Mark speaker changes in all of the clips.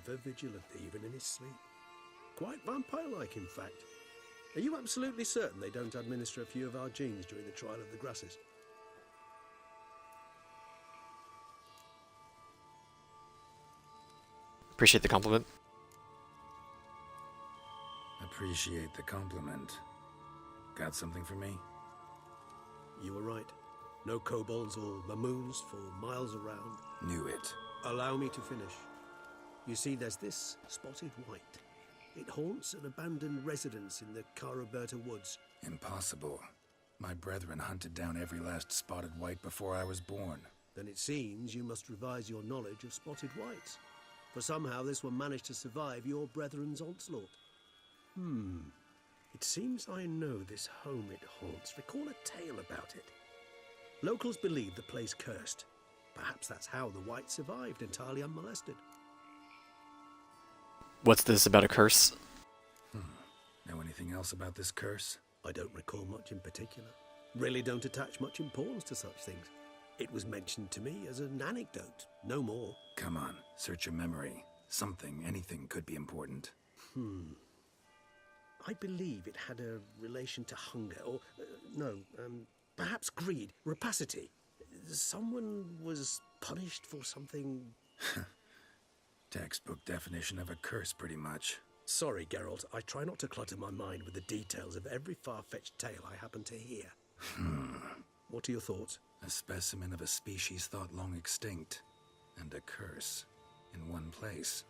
Speaker 1: ever vigilant, even in his sleep. Quite vampire-like, in fact. Are you absolutely certain they don't administer a few of our genes during the trial of the grasses?
Speaker 2: Appreciate the compliment.
Speaker 3: Appreciate the compliment. Got something for me?
Speaker 1: You were right. No kobolds or mamoons for miles around.
Speaker 3: Knew it.
Speaker 1: Allow me to finish. You see, there's this spotted white. It haunts an abandoned residence in the Caraberta woods.
Speaker 3: Impossible. My brethren hunted down every last spotted white before I was born.
Speaker 1: Then it seems you must revise your knowledge of spotted whites. For somehow this one managed to survive your brethren's onslaught. It seems I know this home it haunts. Recall a tale about it. Locals believe the place cursed. Perhaps that's how the white survived entirely unmolested.
Speaker 2: What's this about a curse?
Speaker 3: Know anything else about this curse?
Speaker 1: I don't recall much in particular. Really don't attach much importance to such things. It was mentioned to me as an anecdote, no more.
Speaker 3: Come on, search your memory. Something, anything could be important.
Speaker 1: I believe it had a relation to hunger, or, perhaps greed, rapacity. Someone was punished for something...
Speaker 3: Textbook definition of a curse, pretty much.
Speaker 1: Sorry, Geralt, I try not to clutter my mind with the details of every far-fetched tale I happen to hear. What are your thoughts?
Speaker 3: A specimen of a species thought long extinct, and a curse, in one place.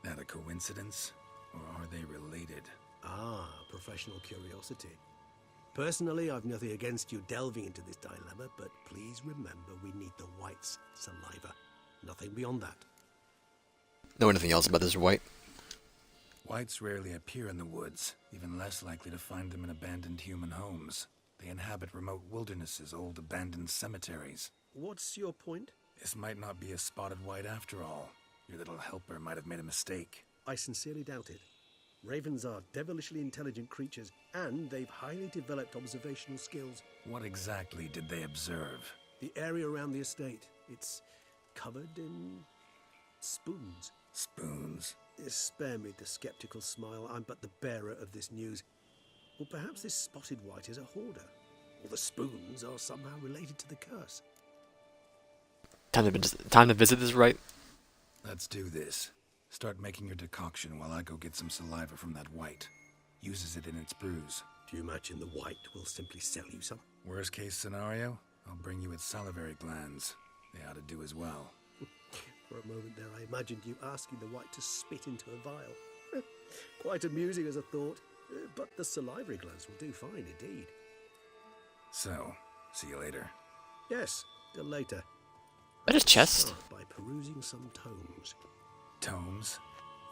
Speaker 3: That a coincidence, or are they related?
Speaker 1: Ah, professional curiosity. Personally, I've nothing against you delving into this dilemma, but please remember we need the white's saliva. Nothing beyond that.
Speaker 2: Know anything else about this white?
Speaker 3: Whites rarely appear in the woods, even less likely to find them in abandoned human homes. They inhabit remote wildernesses, old abandoned cemeteries.
Speaker 1: What's your point?
Speaker 3: This might not be a spotted white after all. Your little helper might have made a mistake.
Speaker 1: I sincerely doubt it. Ravens are devilishly intelligent creatures, and they've highly developed observational skills.
Speaker 3: What exactly did they observe?
Speaker 1: The area around the estate, it's covered in spoons.
Speaker 3: Spoons?
Speaker 1: Spare me the skeptical smile. I'm but the bearer of this news. Or perhaps this spotted white is a hoarder. Or the spoons are somehow related to the curse.
Speaker 2: Time to visit this right?
Speaker 3: Let's do this. Start making your decoction while I go get some saliva from that white. Uses it in its brews.
Speaker 1: Do you imagine the white will simply sell you some?
Speaker 3: Worst case scenario, I'll bring you its salivary glands. They ought to do as well.
Speaker 1: For a moment there, I imagined you asking the white to spit into a vial. Quite amusing as a thought, but the salivary glands will do fine indeed.
Speaker 3: So, see you later.
Speaker 1: Yes, till later.
Speaker 2: What is chest?
Speaker 1: Start by perusing some tomes.
Speaker 3: Tomes?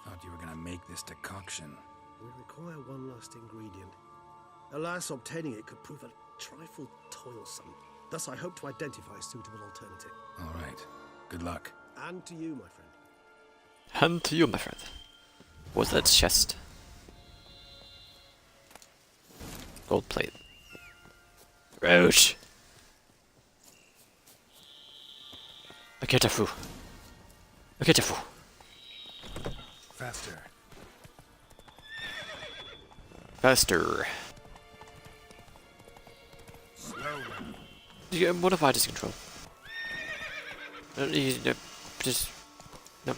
Speaker 3: Thought you were gonna make this decoction.
Speaker 1: We require one last ingredient. Alas, obtaining it could prove a trifle toilsome. Thus, I hope to identify a suitable alternative.
Speaker 3: All right. Good luck.
Speaker 1: And to you, my friend.
Speaker 2: Hand to you, my friend. What's that chest? Gold plate. Roach. Aketafu. Aketafu.
Speaker 3: Faster.
Speaker 2: Faster.
Speaker 3: Slow.
Speaker 2: Yeah, what if I just control? Just no.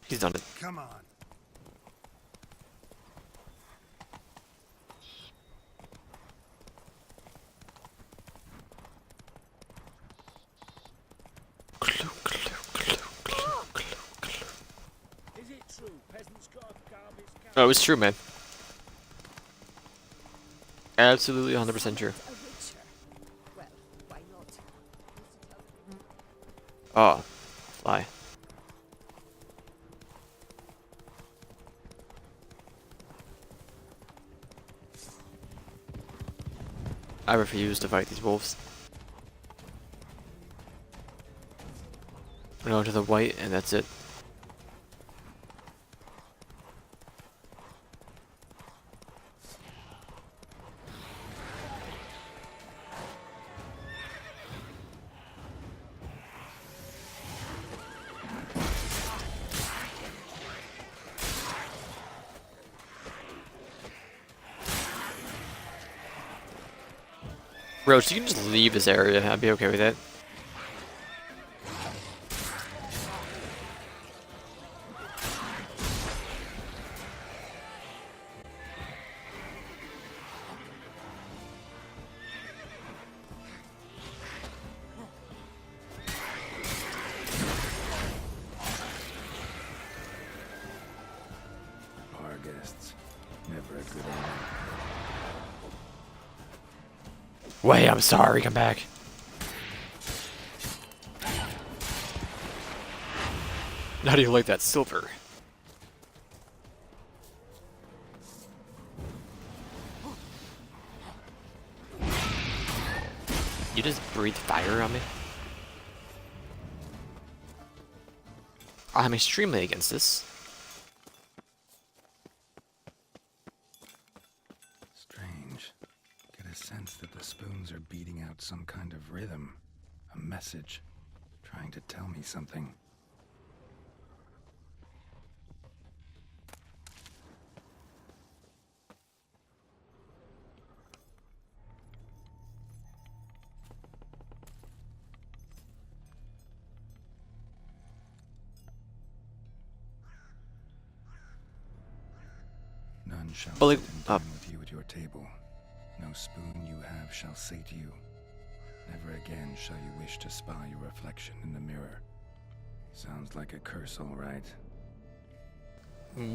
Speaker 2: He's done it.
Speaker 3: Come on.
Speaker 2: Oh, it's true, man. Absolutely 100% true. Oh, fly. I refuse to fight these wolves. I'm going to the white, and that's it. Roach, you can just leave this area. I'd be okay with that.
Speaker 3: Our guests, never a good omen.
Speaker 2: Wait, I'm sorry, come back. How do you like that silver? You just breathe fire on me? I'm extremely against this.
Speaker 3: Strange. Get a sense that the spoons are beating out some kind of rhythm. A message. Trying to tell me something. None shall
Speaker 2: But like,
Speaker 3: sit and dine with you at your table. No spoon you have shall say to you, never again shall you wish to spy your reflection in the mirror. Sounds like a curse, all right.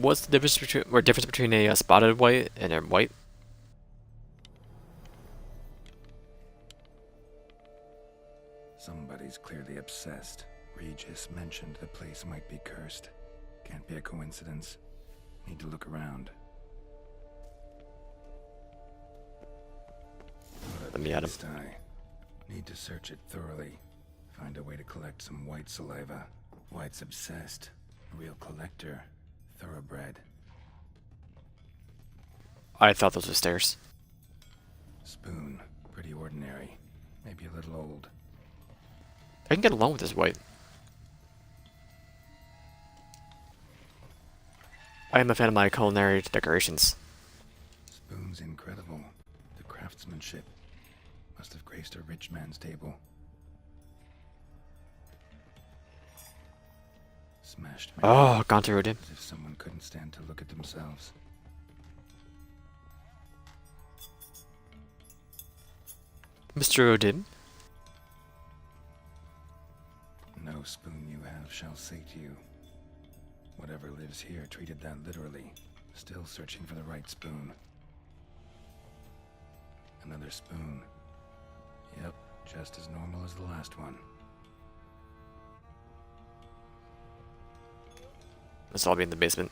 Speaker 2: what's the difference between a spotted white and a white?
Speaker 3: Somebody's clearly obsessed. Regis mentioned the place might be cursed. Can't be a coincidence. Need to look around.
Speaker 2: Let me at him.
Speaker 3: Need to search it thoroughly. Find a way to collect some white saliva. White's obsessed. A real collector. Thoroughbred.
Speaker 2: I thought those were stairs.
Speaker 3: Spoon. Pretty ordinary. Maybe a little old.
Speaker 2: I can get along with this white. I am a fan of my culinary decorations.
Speaker 3: Spoon's incredible. The craftsmanship. Must have graced a rich man's table. Smashed me.
Speaker 2: Oh, gone through it.
Speaker 3: As if someone couldn't stand to look at themselves.
Speaker 2: Mr. Odin?
Speaker 3: No spoon you have shall say to you. Whatever lives here treated that literally. Still searching for the right spoon. Another spoon. Yep, just as normal as the last one.
Speaker 2: Let's all be in the basement.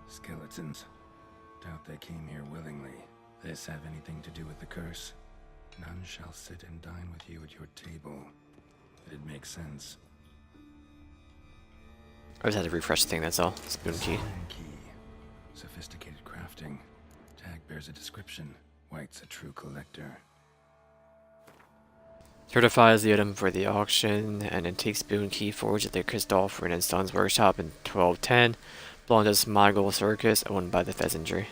Speaker 3: Skeletons. Doubt they came here willingly. This have anything to do with the curse? None shall sit and dine with you at your table. It'd make sense.
Speaker 2: I just had to refresh the thing, that's all. Spoon key.
Speaker 3: Spoon key. Sophisticated crafting. Tag bears a description. White's a true collector.
Speaker 2: Certifies the item for the auction, and antique spoon key forged at the Christoph Renaissance Workshop in 1210. Belonged to Smigel Circus, owned by the Pheasantry.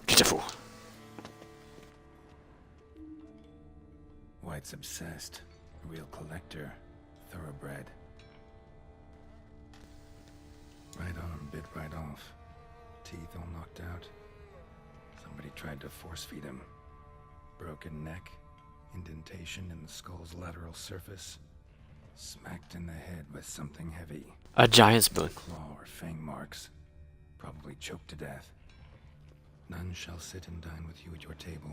Speaker 2: Beautiful.
Speaker 3: White's obsessed. A real collector. Thoroughbred. Right arm bit right off. Teeth all knocked out. Somebody tried to force feed him. Broken neck. Indentation in the skull's lateral surface. Smacked in the head with something heavy.
Speaker 2: A giant spoon.
Speaker 3: Claw or fang marks. Probably choked to death. None shall sit and dine with you at your table.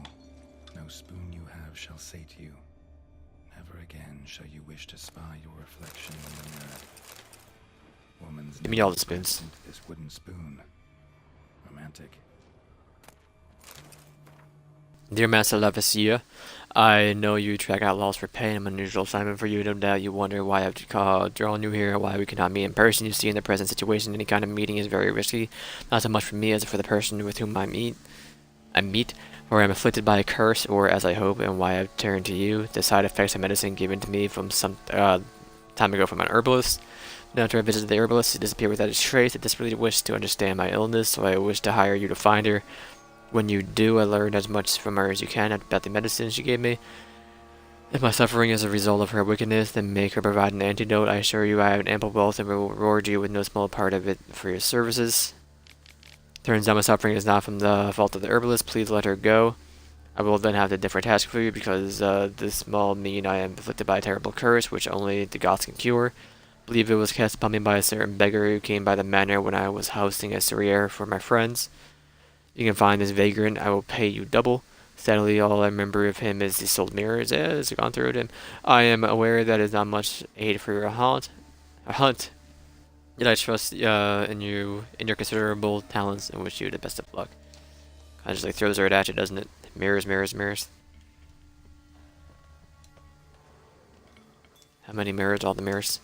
Speaker 3: No spoon you have shall say to you, never again shall you wish to spy your reflection in the mirror. Woman's
Speaker 2: Give me all
Speaker 3: name
Speaker 2: the spoons.
Speaker 3: pressed into this wooden spoon. Romantic.
Speaker 2: Dear Master Lavasia, I know you track outlaws for pay. I'm an unusual assignment for you. No doubt you wonder why I've drawn you here, why we cannot meet in person. You see, in the present situation, any kind of meeting is very risky. Not so much for me as for the person with whom I meet, for I am afflicted by a curse, or as I hope, and why I've turned to you. The side effects of medicine given to me from some time ago from an herbalist. Now after I visited the herbalist, she disappeared without a trace. I desperately wish to understand my illness, so I wish to hire you to find her. When you do, I learn as much from her as you can about the medicine she gave me. If my suffering is a result of her wickedness, then make her provide an antidote. I assure you I have an ample wealth and will reward you with no small part of it for your services. Turns out my suffering is not from the fault of the herbalist. Please let her go. I will then have a different task for you because this small mean I am afflicted by a terrible curse which only the gods can cure. I believe it was cast upon me by a certain beggar who came by the manor when I was hosting a soirée for my friends. You can find this vagrant. I will pay you double. Sadly, all I remember of him is the sold mirrors as gone through him. I am aware that is not much aid for your hunt. Yet I trust in you, in your considerable talents, and wish you the best of luck. Kind of just like throws her at you, doesn't it? Mirrors, mirrors, mirrors. How many mirrors? All the mirrors.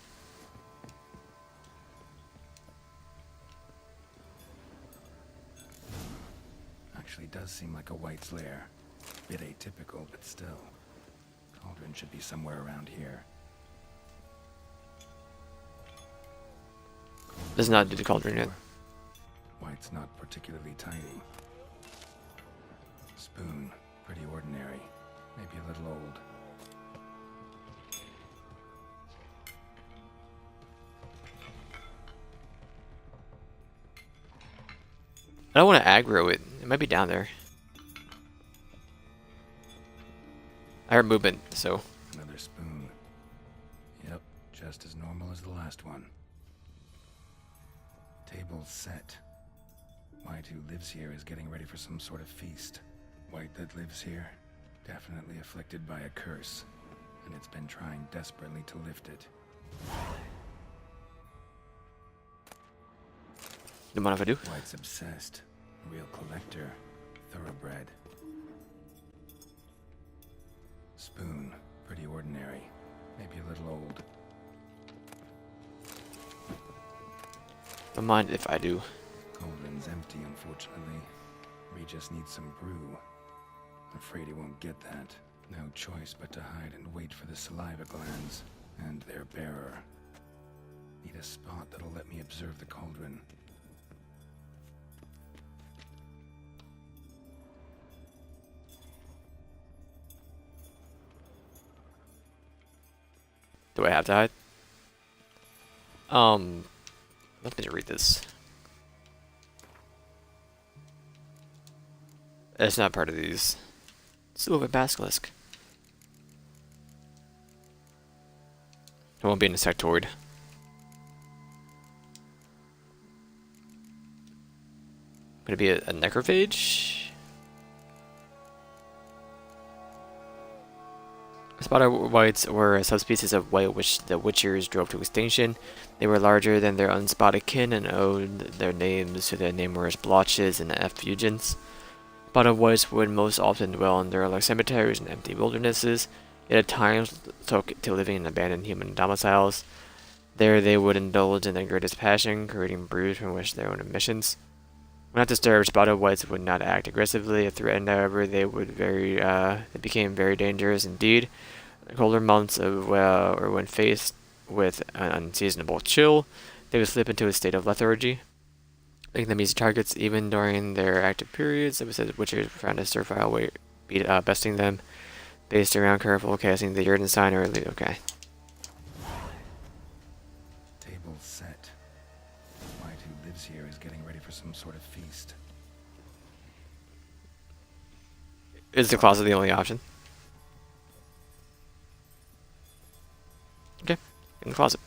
Speaker 3: Actually does seem like a White's lair. Bit atypical, but still. Cauldron should be somewhere around here.
Speaker 2: Does not do the cauldron yet.
Speaker 3: White's not particularly tidy. Spoon, pretty ordinary. Maybe a little old.
Speaker 2: I don't want to aggro it. It might be down there. I heard movement, so.
Speaker 3: Another spoon. Yep, just as normal as the last one. Table set. White, who lives here, is getting ready for some sort of feast. White that lives here, definitely afflicted by a curse, and it's been trying desperately to lift it.
Speaker 2: You mind if I do?
Speaker 3: White's obsessed. Real collector. Thoroughbred. Spoon, pretty ordinary. Maybe a little old.
Speaker 2: Don't mind if I do.
Speaker 3: Cauldron's empty, unfortunately. We just need some brew. Afraid he won't get that. No choice but to hide and wait for the saliva glands and their bearer. Need a spot that'll let me observe the cauldron.
Speaker 2: Do I have to hide? Let me read this. It's not part of these. Silver basilisk. It won't be an insectoid. Could it be a necrophage? Spotted whites were a subspecies of white which the Witchers drove to extinction. They were larger than their unspotted kin and owed their names to the numerous blotches and effusions. Spotted whites would most often dwell in derelict cemeteries and empty wildernesses, yet at times took to living in abandoned human domiciles. There they would indulge in their greatest passion, creating brews from which their own emissions. When not disturbed, spotted whites would not act aggressively. If threatened, however, they became very dangerous indeed. The colder months or when faced with an unseasonable chill, they would slip into a state of lethargy, making them easy targets even during their active periods. It was said witchers found a surefire way besting them, based around careful casting the Yerden sign early. Okay.
Speaker 3: Table set. White, who lives here, is getting ready for some sort of feast.
Speaker 2: Is the closet the only option? Okay, in the closet.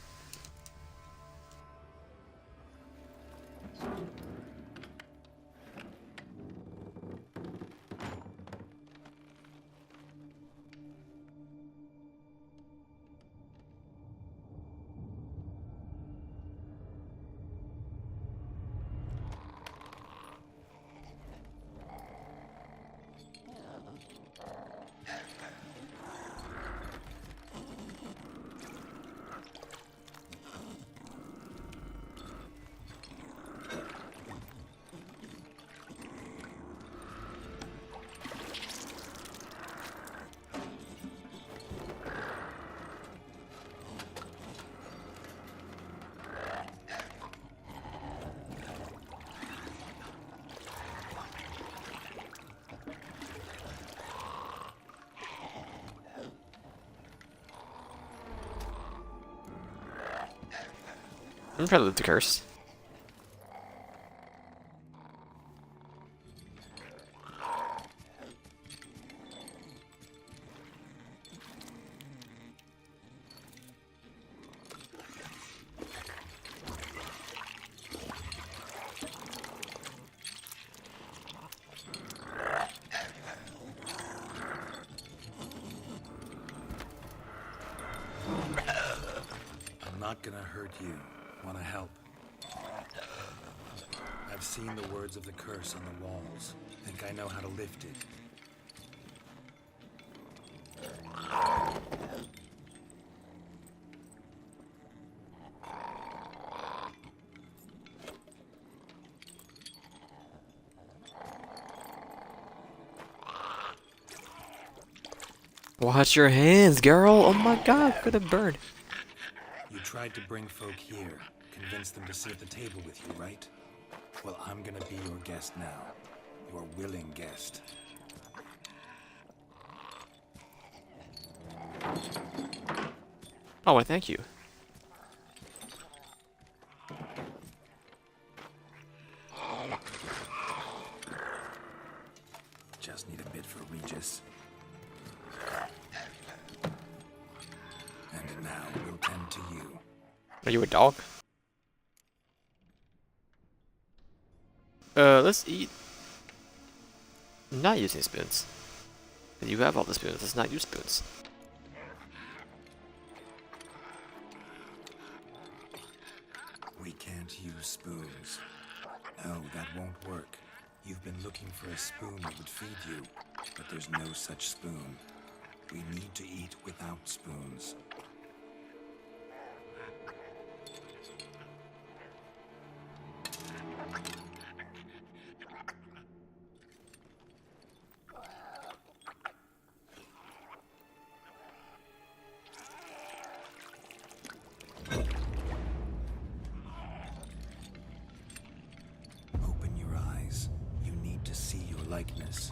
Speaker 2: I'm trying to lift the curse.
Speaker 3: I'm not gonna hurt you. Wanna help? I've seen the words of the curse on the walls. Think I know how to lift it.
Speaker 2: Watch your hands, girl! Oh my god, could have burned.
Speaker 3: You tried to bring folk here, convince them to sit at the table with you, right? Well, I'm gonna be your guest now. Your willing guest.
Speaker 2: Oh, well, thank you.
Speaker 3: Just need a bit for Regis. And now we'll tend to you.
Speaker 2: Are you a dog? Let's eat. I'm not using spoons. You have all the spoons, let's not use spoons.
Speaker 3: We can't use spoons. No, that won't work. You've been looking for a spoon that would feed you, but there's no such spoon. We need to eat without spoons. Open your eyes. You need to see your likeness.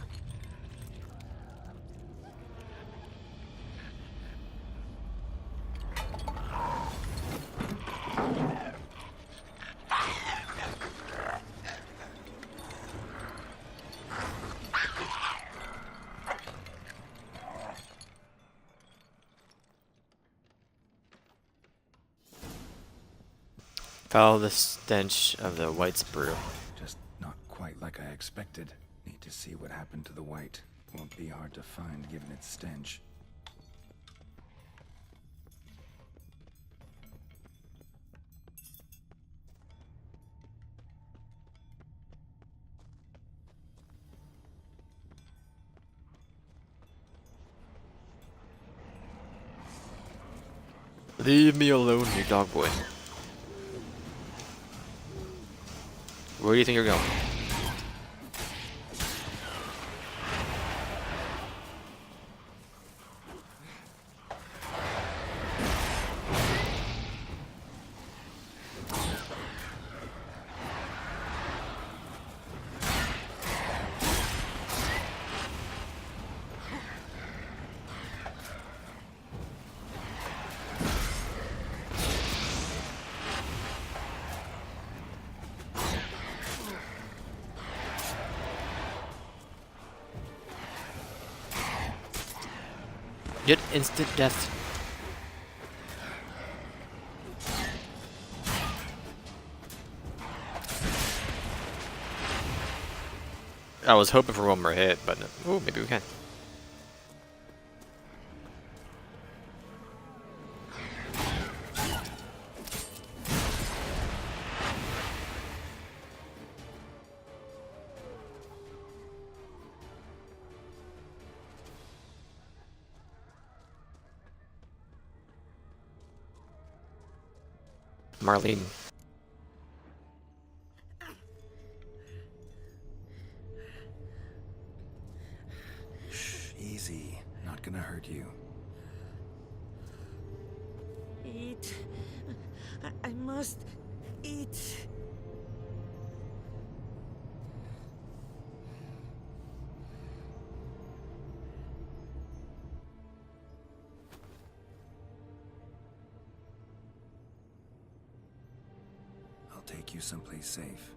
Speaker 2: Follow the stench of the white's brew.
Speaker 3: Just not quite like I expected. Need to see what happened to the white. Won't be hard to find given its stench.
Speaker 2: Leave me alone, you dog boy. Where do you think you're going? Get instant death. I was hoping for one more hit, but oh, maybe we can. Marlene.
Speaker 3: Shh, easy. Not gonna hurt you.
Speaker 4: Eat. I must eat.
Speaker 3: take you someplace safe.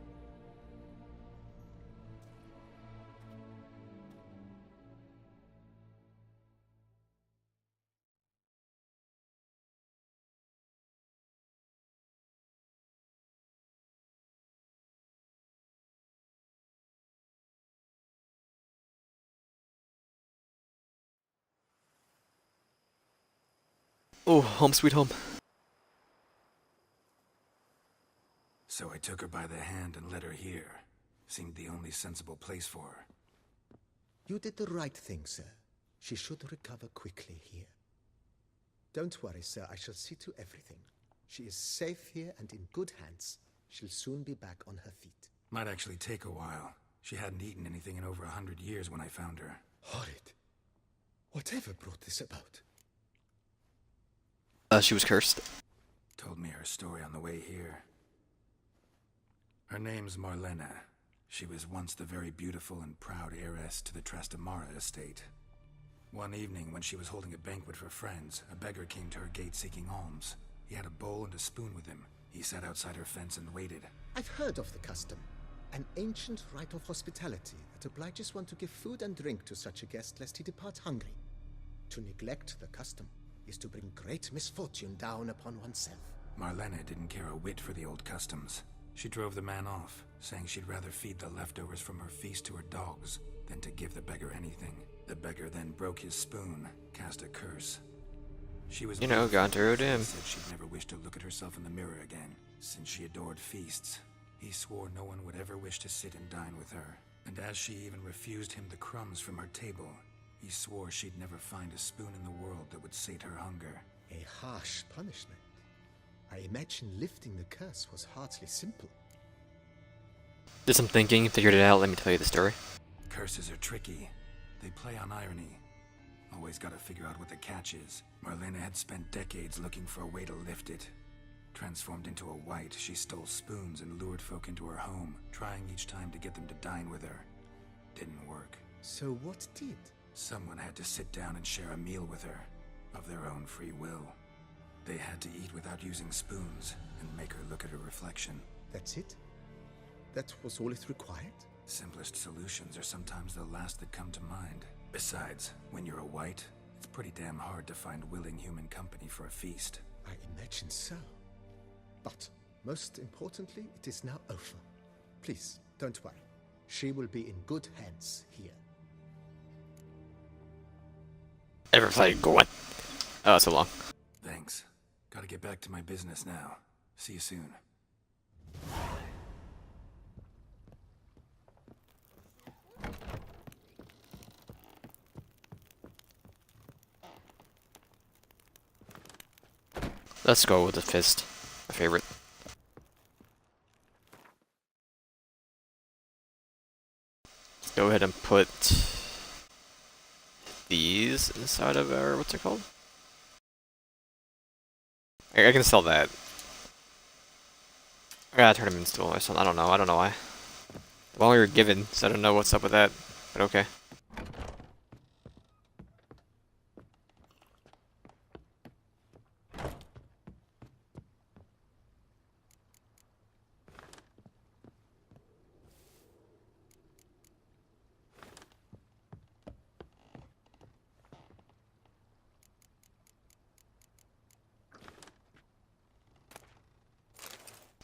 Speaker 2: Oh, home sweet home.
Speaker 3: So I took her by the hand and led her here. Seemed the only sensible place for her.
Speaker 5: You did the right thing, sir. She should recover quickly here. Don't worry, sir. I shall see to everything. She is safe here and in good hands. She'll soon be back on her feet.
Speaker 3: Might actually take a while. She hadn't eaten anything in over 100 years when I found her.
Speaker 5: Horrid. Whatever brought this about?
Speaker 2: She was cursed.
Speaker 3: Told me her story on the way here. Her name's Marlena. She was once the very beautiful and proud heiress to the Trastamara estate. One evening, when she was holding a banquet for friends, a beggar came to her gate seeking alms. He had a bowl and a spoon with him. He sat outside her fence and waited.
Speaker 5: I've heard of the custom. An ancient rite of hospitality that obliges one to give food and drink to such a guest lest he depart hungry. To neglect the custom is to bring great misfortune down upon oneself.
Speaker 3: Marlena didn't care a whit for the old customs. She drove the man off, saying she'd rather feed the leftovers from her feast to her dogs than to give the beggar anything. The beggar then broke his spoon, cast a curse. She was
Speaker 2: gone through him.
Speaker 3: Said she'd never wish to look at herself in the mirror again. Since she adored feasts, he swore no one would ever wish to sit and dine with her. And as she even refused him the crumbs from her table, he swore she'd never find a spoon in the world that would sate her hunger.
Speaker 5: A harsh punishment. I imagine lifting the curse was hardly simple.
Speaker 2: Did some thinking, figured it out. Let me tell you the story.
Speaker 3: Curses are tricky. They play on irony. Always gotta figure out what the catch is. Marlena had spent decades looking for a way to lift it. Transformed into a wight, she stole spoons and lured folk into her home, trying each time to get them to dine with her. Didn't work.
Speaker 5: So what did?
Speaker 3: Someone had to sit down and share a meal with her, of their own free will. They had to eat without using spoons, and make her look at her reflection.
Speaker 5: That's it? That was all it required?
Speaker 3: Simplest solutions are sometimes the last that come to mind. Besides, when you're a wight, it's pretty damn hard to find willing human company for a feast.
Speaker 5: I imagine so. But, most importantly, it is now over. Please, don't worry. She will be in good hands here.
Speaker 2: Everybody going. Oh, so long.
Speaker 3: Thanks. Gotta get back to my business now. See you soon.
Speaker 2: Let's go with the fist. My favorite. Let's go ahead and put these inside of our, what's it called? I can sell that. I gotta turn them into steel or something. I don't know why. Well, we were given, so I don't know what's up with that. But okay.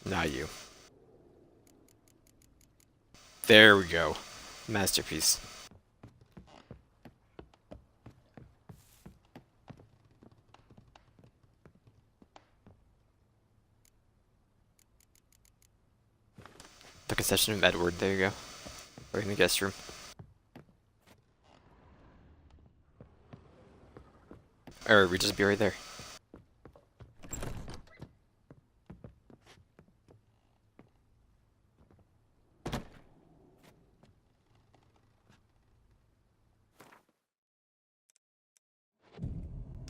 Speaker 2: Not you. There we go. Masterpiece. The concession of Edward, there you go. Right in the guest room. Or we just be right there.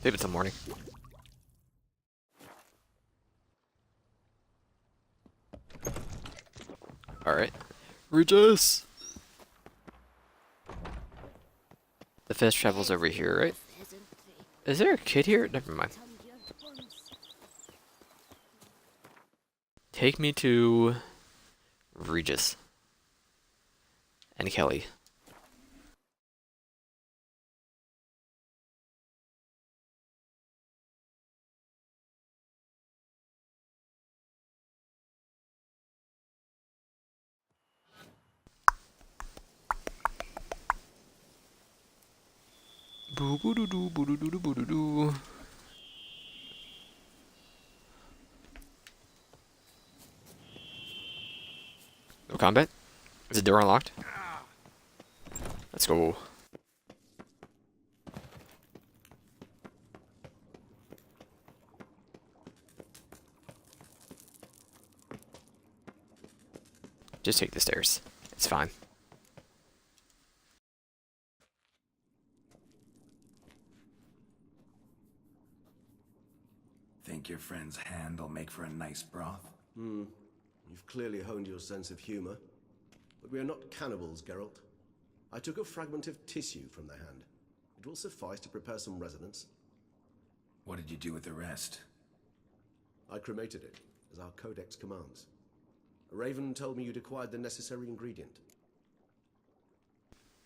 Speaker 2: Leave it till morning. Alright. Regis! The fast travels over here, right? Is there a kid here? Never mind. Take me to Regis and Kelly. Boo-boo-doo-doo, boo-doo-doo-doo, boo-doo-doo. No combat? Is the door unlocked? Let's go. Just take the stairs. It's fine.
Speaker 3: Think your friend's hand will make for a nice broth?
Speaker 1: You've clearly honed your sense of humor. But we are not cannibals, Geralt. I took a fragment of tissue from the hand. It will suffice to prepare some resonance.
Speaker 3: What did you do with the rest?
Speaker 1: I cremated it, as our codex commands. Raven told me you'd acquired the necessary ingredient.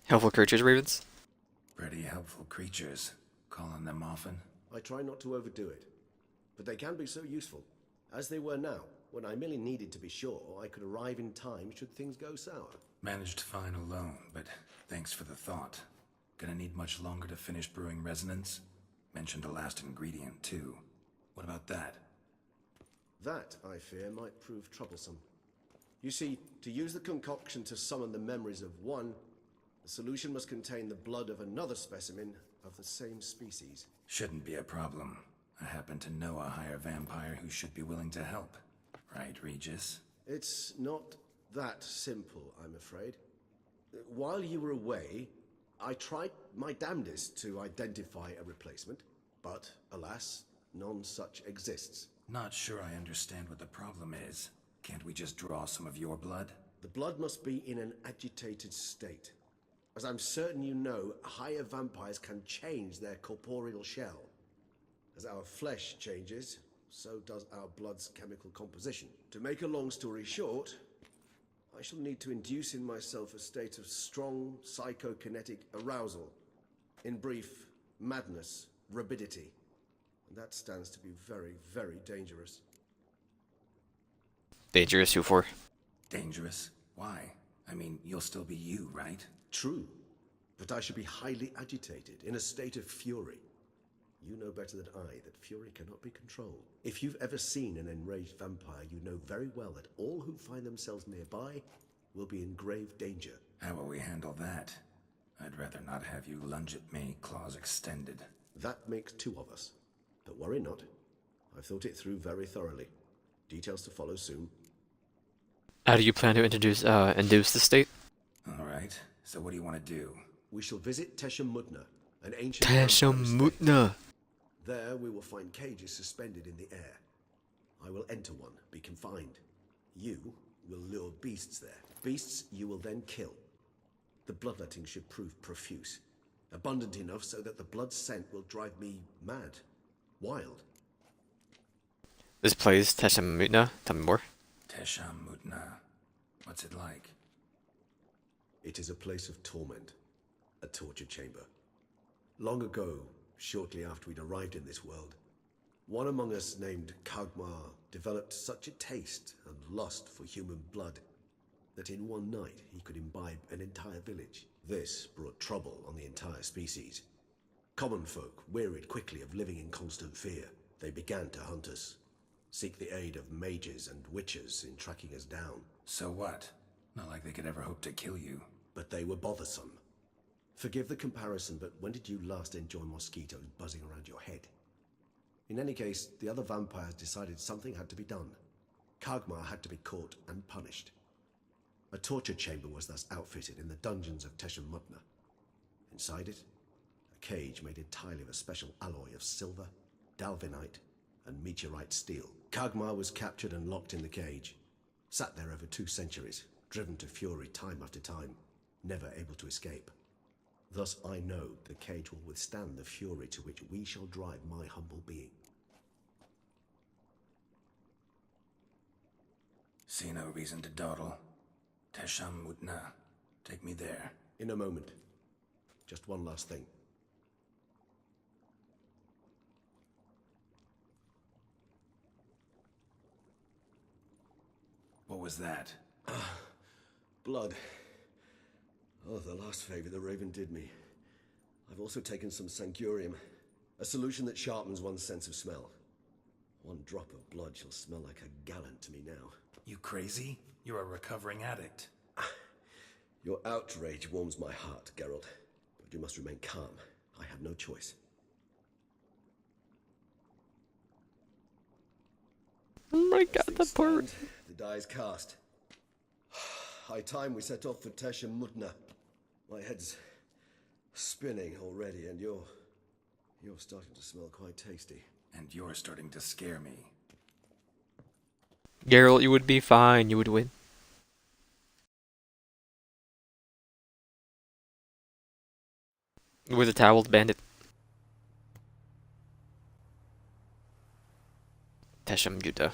Speaker 2: Helpful creatures, Ravens?
Speaker 3: Pretty helpful creatures. Calling them often?
Speaker 1: I try not to overdo it, but they can be so useful, as they were now, when I merely needed to be sure I could arrive in time should things go sour.
Speaker 3: Managed fine alone, but thanks for the thought. Gonna need much longer to finish brewing resonance? Mentioned a last ingredient, too. What about that?
Speaker 1: That, I fear, might prove troublesome. You see, to use the concoction to summon the memories of one, the solution must contain the blood of another specimen of the same species.
Speaker 3: Shouldn't be a problem. I happen to know a higher vampire who should be willing to help. Right, Regis?
Speaker 1: It's not that simple, I'm afraid. While you were away, I tried my damnedest to identify a replacement, but alas, none such exists.
Speaker 3: Not sure I understand what the problem is. Can't we just draw some of your blood?
Speaker 1: The blood must be in an agitated state. As I'm certain you know, higher vampires can change their corporeal shell. As our flesh changes, so does our blood's chemical composition. To make a long story short, I shall need to induce in myself a state of strong psychokinetic arousal. In brief, madness, rabidity. And that stands to be very, very dangerous.
Speaker 2: Dangerous, who for?
Speaker 3: Dangerous? Why? I mean, you'll still be you, right?
Speaker 1: True, but I should be highly agitated, in a state of fury. You know better than I that fury cannot be controlled. If you've ever seen an enraged vampire, you know very well that all who find themselves nearby will be in grave danger.
Speaker 3: How will we handle that? I'd rather not have you lunge at me, claws extended.
Speaker 1: That makes two of us. But worry not. I've thought it through very thoroughly. Details to follow soon.
Speaker 2: How do you plan to induce the state?
Speaker 3: All right, so what do you want to do?
Speaker 1: We shall visit Tesha Mutna, an ancient
Speaker 2: Teshamutna.
Speaker 1: There we will find cages suspended in the air. I will enter one, be confined. You will lure beasts there. Beasts you will then kill. The bloodletting should prove profuse. Abundant enough so that the blood scent will drive me mad. Wild.
Speaker 2: This place, Teshamutna. Tell me more.
Speaker 3: Teshamutna. What's it like?
Speaker 1: It is a place of torment. A torture chamber. Long ago, shortly after we'd arrived in this world, one among us named Kagmar developed such a taste and lust for human blood that in one night he could imbibe an entire village. This brought trouble on the entire species. Common folk wearied quickly of living in constant fear. They began to hunt us, seek the aid of mages and witches in tracking us down.
Speaker 3: So what? Not like they could ever hope to kill you.
Speaker 1: But they were bothersome. Forgive the comparison, but when did you last enjoy mosquitoes buzzing around your head? In any case, the other vampires decided something had to be done. Kagmar had to be caught and punished. A torture chamber was thus outfitted in the dungeons of Teshamutna. Inside it, a cage made entirely of a special alloy of silver, dalvinite, and meteorite steel. Kagmar was captured and locked in the cage. Sat there over 2 centuries, driven to fury time after time, never able to escape. Thus I know the cage will withstand the fury to which we shall drive my humble being.
Speaker 3: See no reason to dawdle. Tesham Mutna. Take me there.
Speaker 1: In a moment. Just one last thing.
Speaker 3: What was that?
Speaker 1: Blood. Oh, the last favor the Raven did me. I've also taken some Sancurium, a solution that sharpens one's sense of smell. One drop of blood shall smell like a gallant to me now.
Speaker 3: You crazy? You're a recovering addict.
Speaker 1: Your outrage warms my heart, Geralt. But you must remain calm. I have no choice.
Speaker 2: Oh my god,
Speaker 1: As
Speaker 2: the
Speaker 1: things
Speaker 2: poor...
Speaker 1: stand, the die is cast. High time we set off for Tesham Mutna. My head's spinning already, and you're starting to smell quite tasty.
Speaker 3: And you're starting to scare me.
Speaker 2: Geralt, you would be fine. You would win. With a toweled bandit. Tesham Yuta.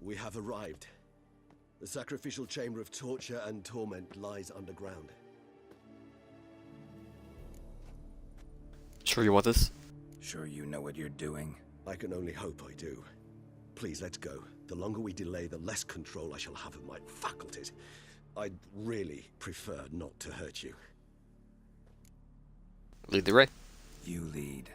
Speaker 1: We have arrived. The sacrificial chamber of torture and torment lies underground.
Speaker 2: Sure you want this?
Speaker 3: Sure you know what you're doing?
Speaker 1: I can only hope I do. Please, let's go. The longer we delay, the less control I shall have of my faculties. I'd really prefer not to hurt you.
Speaker 2: Lead the way.
Speaker 3: You lead.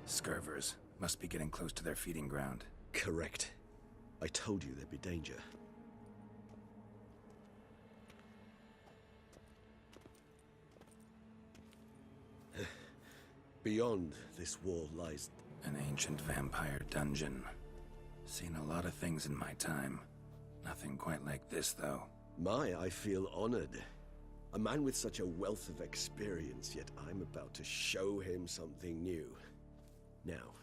Speaker 3: Scurvers must be getting close to their feeding ground.
Speaker 1: Correct. I told you there'd be danger. Beyond this wall lies...
Speaker 3: An ancient vampire dungeon. Seen a lot of things in my time. Nothing quite like this, though.
Speaker 1: I feel honored. A man with such a wealth of experience, yet I'm about to show him something new. Now,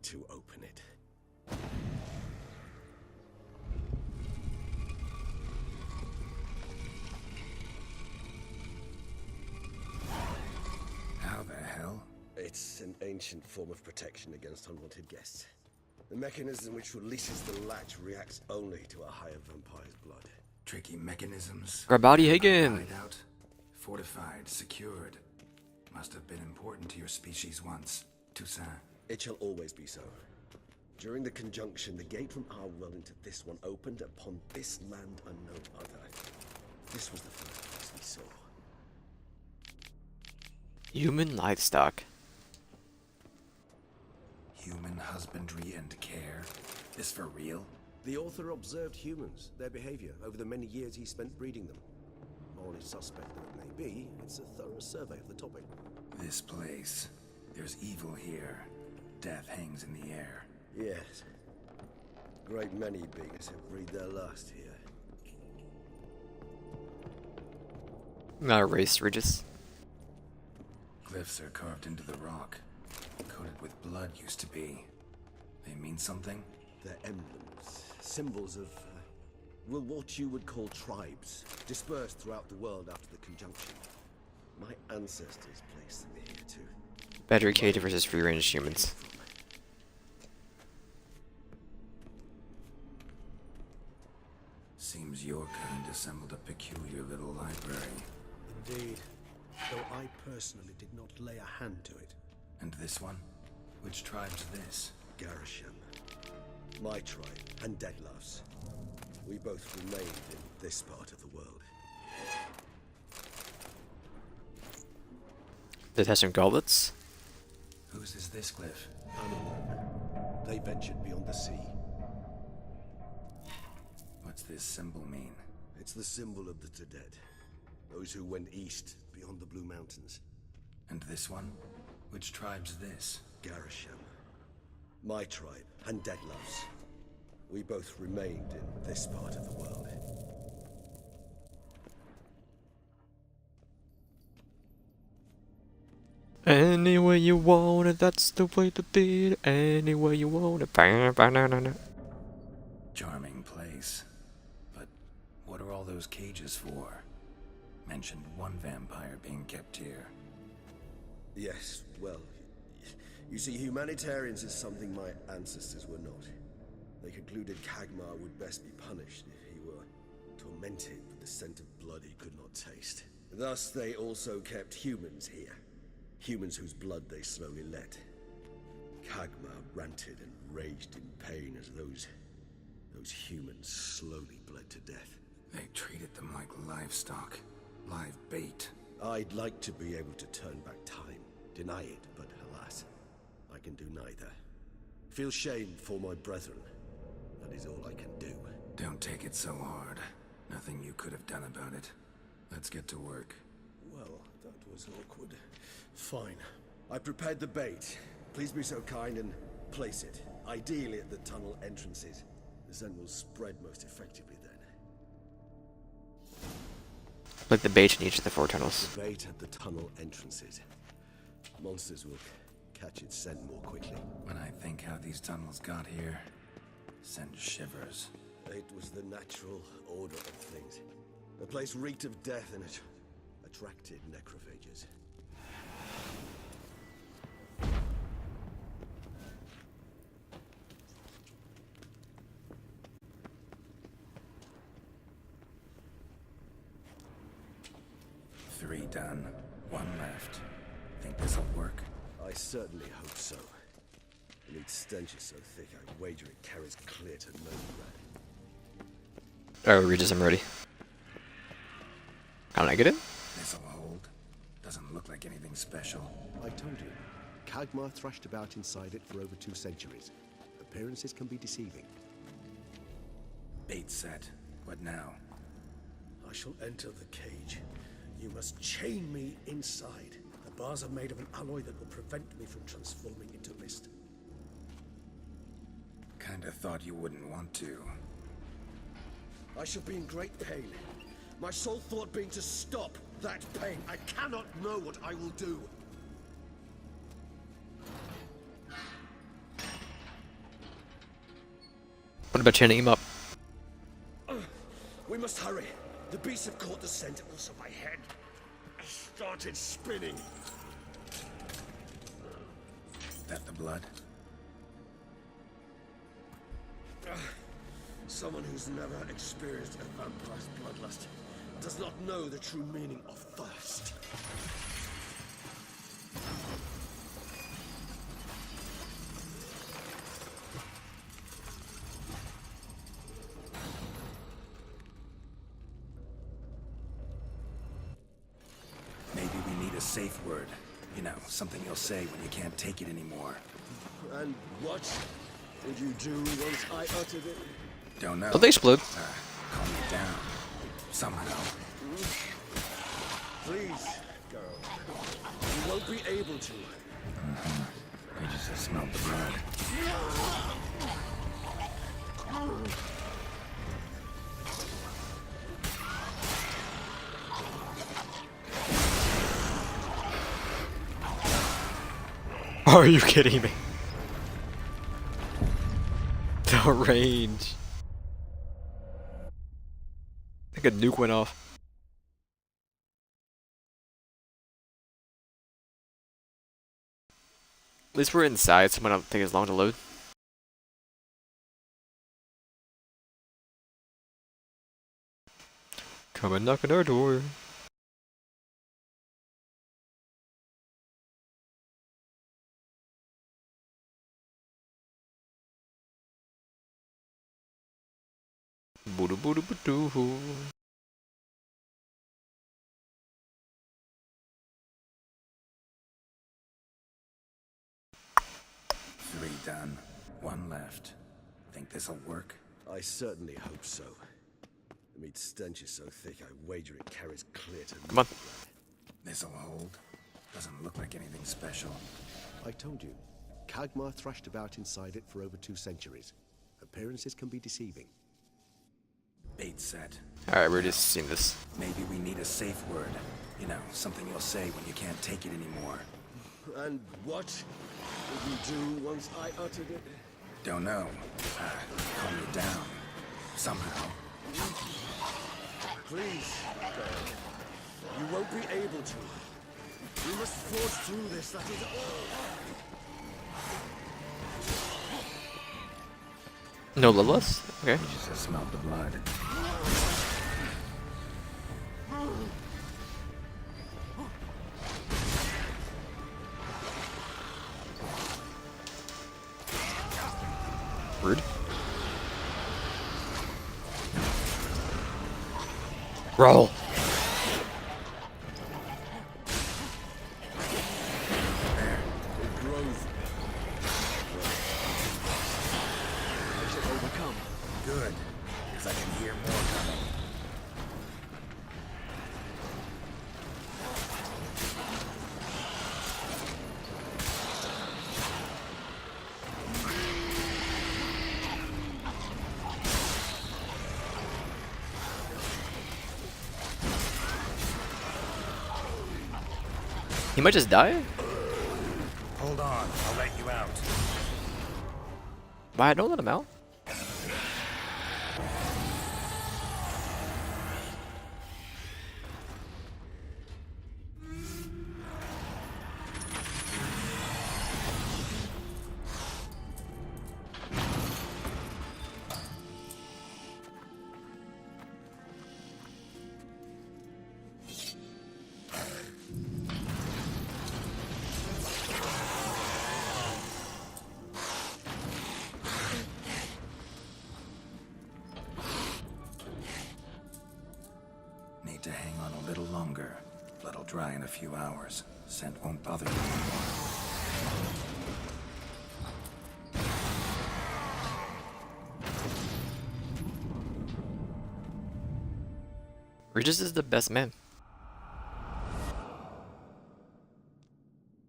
Speaker 1: to open it.
Speaker 3: How the hell?
Speaker 1: It's an ancient form of protection against unwanted guests. The mechanism which releases the latch reacts only to a higher vampire's blood.
Speaker 3: Tricky mechanisms.
Speaker 2: Grabadi Hagen.
Speaker 3: Hideout. Fortified, secured. Must have been important to your species once. Toussaint.
Speaker 1: It shall always be so. During the conjunction, the gate from our world into this one opened upon this land and no other. This was the first place we saw.
Speaker 2: Human livestock.
Speaker 3: Human husbandry and care. This for real?
Speaker 1: The author observed humans, their behavior, over the many years he spent breeding them. Morally suspect though it may be, it's a thorough survey of the topic.
Speaker 3: This place. There's evil here. Death hangs in the air.
Speaker 1: Yes. Great many beings have breathed their last here.
Speaker 2: Not a race, Regis.
Speaker 3: Glyphs are carved into the rock. Coated with blood used to be. They mean something?
Speaker 1: They're emblems, symbols of, well, what you would call tribes, dispersed throughout the world after the conjunction. My ancestors placed them here too.
Speaker 2: Better educated versus free-range humans.
Speaker 3: Seems your kind assembled a peculiar little library.
Speaker 6: Indeed, though I personally did not lay a hand to it.
Speaker 3: And this one? Which tribe's this?
Speaker 1: Garisham, my tribe, and Deadloves. We both remained in this part of the world.
Speaker 2: Did it have some goblets?
Speaker 3: Whose is this glyph?
Speaker 1: Animal. They ventured beyond the sea.
Speaker 3: What's this symbol mean?
Speaker 1: It's the symbol of the Dead. Those who went east, beyond the Blue Mountains.
Speaker 3: And this one? Which tribe's this?
Speaker 1: Garisham. My tribe, and Deadloves. We both remained in this part of the world.
Speaker 2: Any way you want it, that's the way to do it. Any way you want it. Ba-na-na-na-na.
Speaker 3: Charming place. But what are all those cages for? Mentioned one vampire being kept here.
Speaker 1: Yes, well, you see, humanitarians is something my ancestors were not. They concluded Kagmar would best be punished if he were tormented with the scent of blood he could not taste. Thus, they also kept humans here. Humans whose blood they slowly let. Kagmar ranted and raged in pain as those humans slowly bled to death.
Speaker 3: They treated them like livestock. Live bait.
Speaker 1: I'd like to be able to turn back time, deny it, but alas, I can do neither. Feel shame for my brethren. That is all I can do.
Speaker 3: Don't take it so hard. Nothing you could have done about it. Let's get to work.
Speaker 1: Well, that was awkward. Fine. I prepared the bait. Please be so kind and place it, ideally at the tunnel entrances. The scent will spread most effectively then.
Speaker 2: Like the bait in each of the 4 tunnels.
Speaker 1: The bait at the tunnel entrances. Monsters will catch its scent more quickly.
Speaker 3: When I think how these tunnels got here, send shivers.
Speaker 1: It was the natural order of things. The place reeked of death and it attracted necrophages.
Speaker 3: Three done. One left. Think this'll work?
Speaker 1: I certainly hope so. The meat stench is so thick, I'd wager it carries clear to Novigrad.
Speaker 2: Alright, Regis, I'm ready. Can I get it?
Speaker 3: This'll hold. Doesn't look like anything special.
Speaker 1: I told you, Kagmar thrashed about inside it for over 2 centuries. Appearances can be deceiving.
Speaker 3: Bait set. What now?
Speaker 6: I shall enter the cage. You must chain me inside. The bars are made of an alloy that will prevent me from transforming into mist.
Speaker 3: Kinda thought you wouldn't want to.
Speaker 1: I shall be in great pain. My sole thought being to stop that pain. I cannot know what I will do.
Speaker 2: What about chaining him up?
Speaker 1: We must hurry. The beasts have caught the scent, also my head. I started spinning.
Speaker 3: That the blood?
Speaker 1: Someone who's never experienced a vampire's bloodlust does not know the true meaning of thirst.
Speaker 3: Maybe we need a safe word. You know, something you'll say when you can't take it anymore.
Speaker 1: And what would you do once I uttered it?
Speaker 3: Don't know.
Speaker 2: Don't they explode?
Speaker 3: Calm me down. Somehow.
Speaker 1: Please, girl. You won't be able to.
Speaker 3: I just smelled the blood.
Speaker 2: Are you kidding me? The range. I think a nuke went off. At least we're inside, so it might not take as long to load. Come and knock on our door. Boo boo boo doo.
Speaker 3: Three done. One left. Think this'll work?
Speaker 1: I certainly hope so. The meat stench is so thick, I wager it carries clear to
Speaker 2: Come on.
Speaker 3: This'll hold. Doesn't look like anything special.
Speaker 1: I told you, Kagmar thrashed about inside it for over 2 centuries. Appearances can be deceiving.
Speaker 3: Bait set.
Speaker 2: Alright, we're just seeing this.
Speaker 3: Maybe we need a safe word. You know, something you'll say when you can't take it anymore.
Speaker 1: And what did you do once I uttered it?
Speaker 3: Don't know. Calm me down. Somehow.
Speaker 1: Please, Geralt. You won't be able to. You must forge through this, that is all.
Speaker 2: No Lilith? Okay.
Speaker 3: He just smelled the blood.
Speaker 2: Rude. Roll.
Speaker 1: It grows. I should overcome.
Speaker 3: Good. Because I can hear more coming.
Speaker 2: He might just die?
Speaker 3: Hold on, I'll let you out.
Speaker 2: Why don't let him out?
Speaker 3: Need to hang on a little longer. Blood'll dry in a few hours. Scent won't bother you anymore.
Speaker 2: Regis is the best man.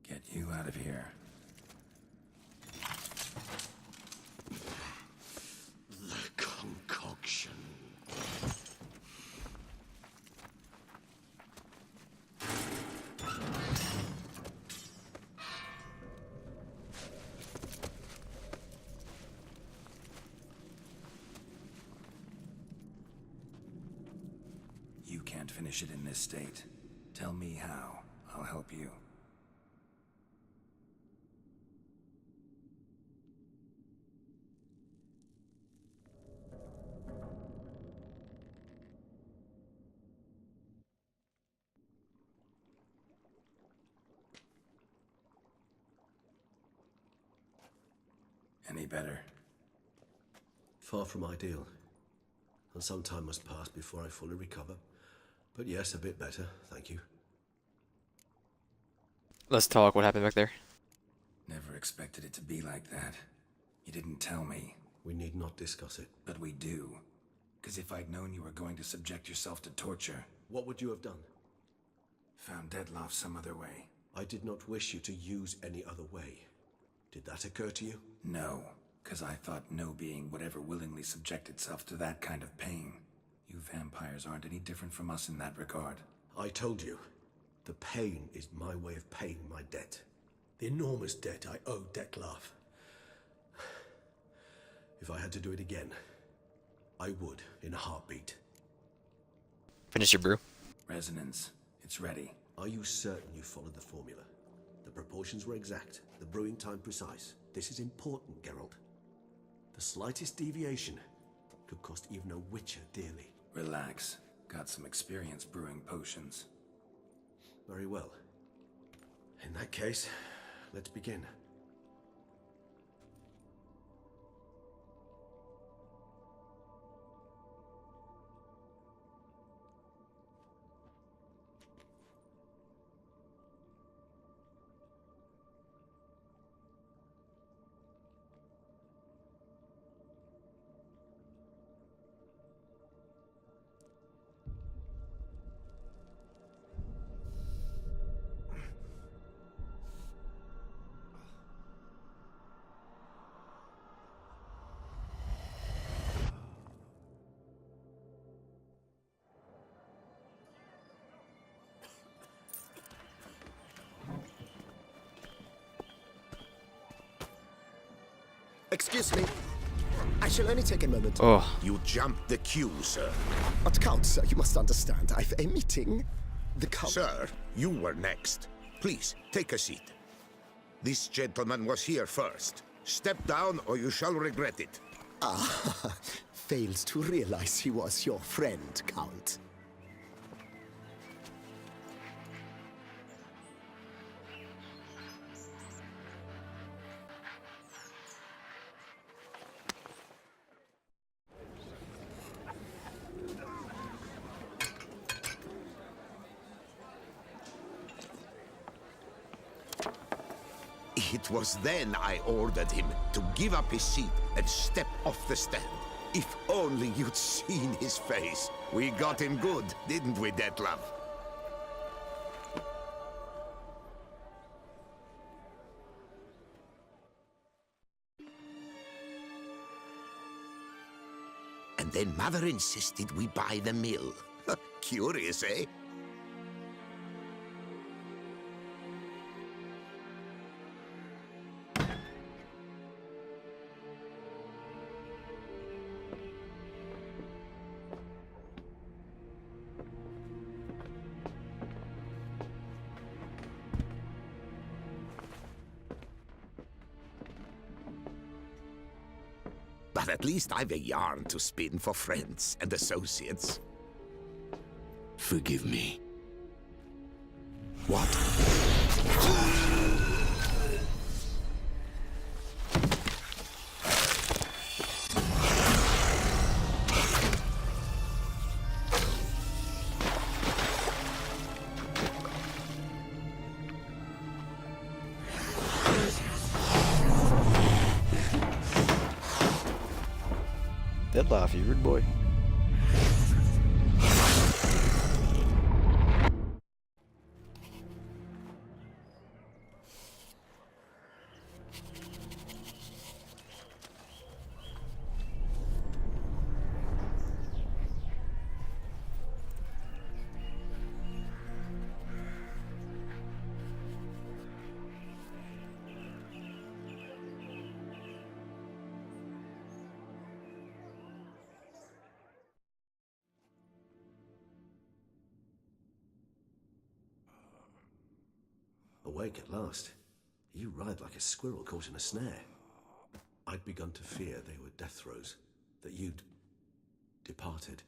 Speaker 3: Get you out of here.
Speaker 1: The concoction.
Speaker 3: You can't finish it in this state. Tell me how. I'll help you. Any better?
Speaker 1: Far from ideal. And some time must pass before I fully recover. But yes, a bit better, thank you.
Speaker 2: Let's talk. What happened back there?
Speaker 3: Never expected it to be like that. You didn't tell me,
Speaker 1: We need not discuss it.
Speaker 3: but we do. Because if I'd known you were going to subject yourself to torture,
Speaker 1: What would you have done?
Speaker 3: found Dettlaff some other way.
Speaker 1: I did not wish you to use any other way. Did that occur to you?
Speaker 3: No, because I thought no being would ever willingly subject itself to that kind of pain. You vampires aren't any different from us in that regard.
Speaker 1: I told you. The pain is my way of paying my debt. The enormous debt I owe Dettlaff. If I had to do it again, I would in a heartbeat.
Speaker 2: Finish your brew.
Speaker 3: Resonance, it's ready.
Speaker 1: Are you certain you followed the formula? The proportions were exact, the brewing time precise. This is important, Geralt. The slightest deviation could cost even a witcher dearly.
Speaker 3: Relax. Got some experience brewing potions.
Speaker 1: Very well. In that case, let's begin.
Speaker 5: Excuse me. I shall only take a moment.
Speaker 2: Oh,
Speaker 7: You jumped the queue, sir.
Speaker 5: But Count, sir, you must understand. I've a meeting. The Count...
Speaker 7: Sir, you were next. Please, take a seat. This gentleman was here first. Step down or you shall regret it.
Speaker 5: Ah, fails to realize he was your friend, Count.
Speaker 7: It was then I ordered him to give up his seat and step off the stand. If only you'd seen his face. We got him good, didn't we, Detlef? And then Mother insisted we buy the mill. Curious, eh? But at least I've a yarn to spin for friends and associates. Forgive me. What?
Speaker 2: Detlef, you rude boy.
Speaker 1: Awake at last. You ride like a squirrel caught in a snare. I'd begun to fear they were death throes, that you'd departed.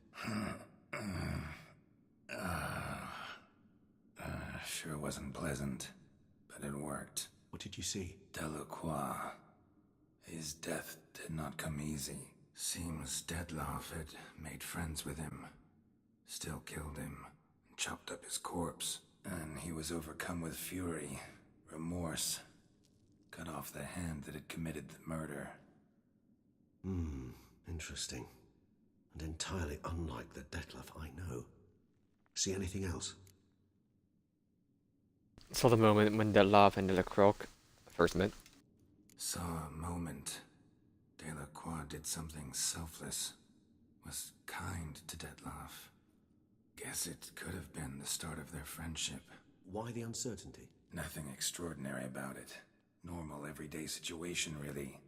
Speaker 3: Sure wasn't pleasant, but it worked.
Speaker 1: What did you see?
Speaker 3: Delacroix. His death did not come easy. Seems Detlef had made friends with him. Still killed him, and chopped up his corpse. And he was overcome with fury, remorse. Cut off the hand that had committed the murder.
Speaker 1: Interesting. And entirely unlike the Detlef I know. See anything else?
Speaker 2: Saw the moment when Detlef and Delacroix first met.
Speaker 3: Saw a moment. Delacroix did something selfless. Was kind to Detlef. Guess it could have been the start of their friendship.
Speaker 1: Why the uncertainty?
Speaker 3: Nothing extraordinary about it. Normal, everyday situation, really.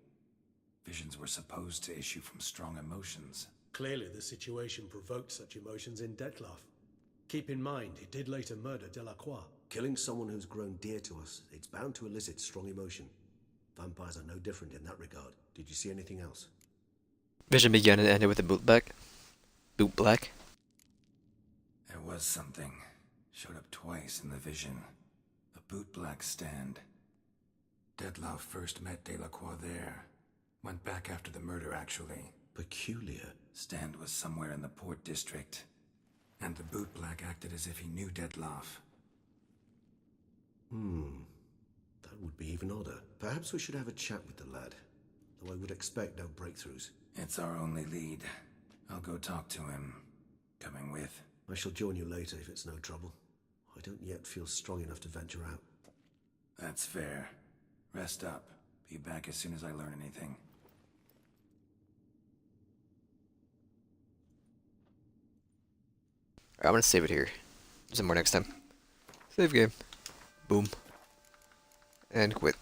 Speaker 3: Visions were supposed to issue from strong emotions.
Speaker 6: Clearly, the situation provoked such emotions in Detlef. Keep in mind, he did later murder Delacroix.
Speaker 1: Killing someone who's grown dear to us, it's bound to elicit strong emotion. Vampires are no different in that regard. Did you see anything else?
Speaker 2: Vision began and ended with a bootleg. Bootleg.
Speaker 3: There was something. Showed up twice in the vision. A bootblack stand. Detlef first met Delacroix there. Went back after the murder, actually.
Speaker 1: Peculiar.
Speaker 3: Stand was somewhere in the Port District. And the bootblack acted as if he knew Detlef.
Speaker 1: That would be even odder. Perhaps we should have a chat with the lad. Though I would expect no breakthroughs.
Speaker 3: It's our only lead. I'll go talk to him. Coming with.
Speaker 1: I shall join you later if it's no trouble. I don't yet feel strong enough to venture out.
Speaker 3: That's fair. Rest up. Be back as soon as I learn anything.
Speaker 2: Alright, I'm gonna save it here. Some more next time. Save game. Boom. And quit.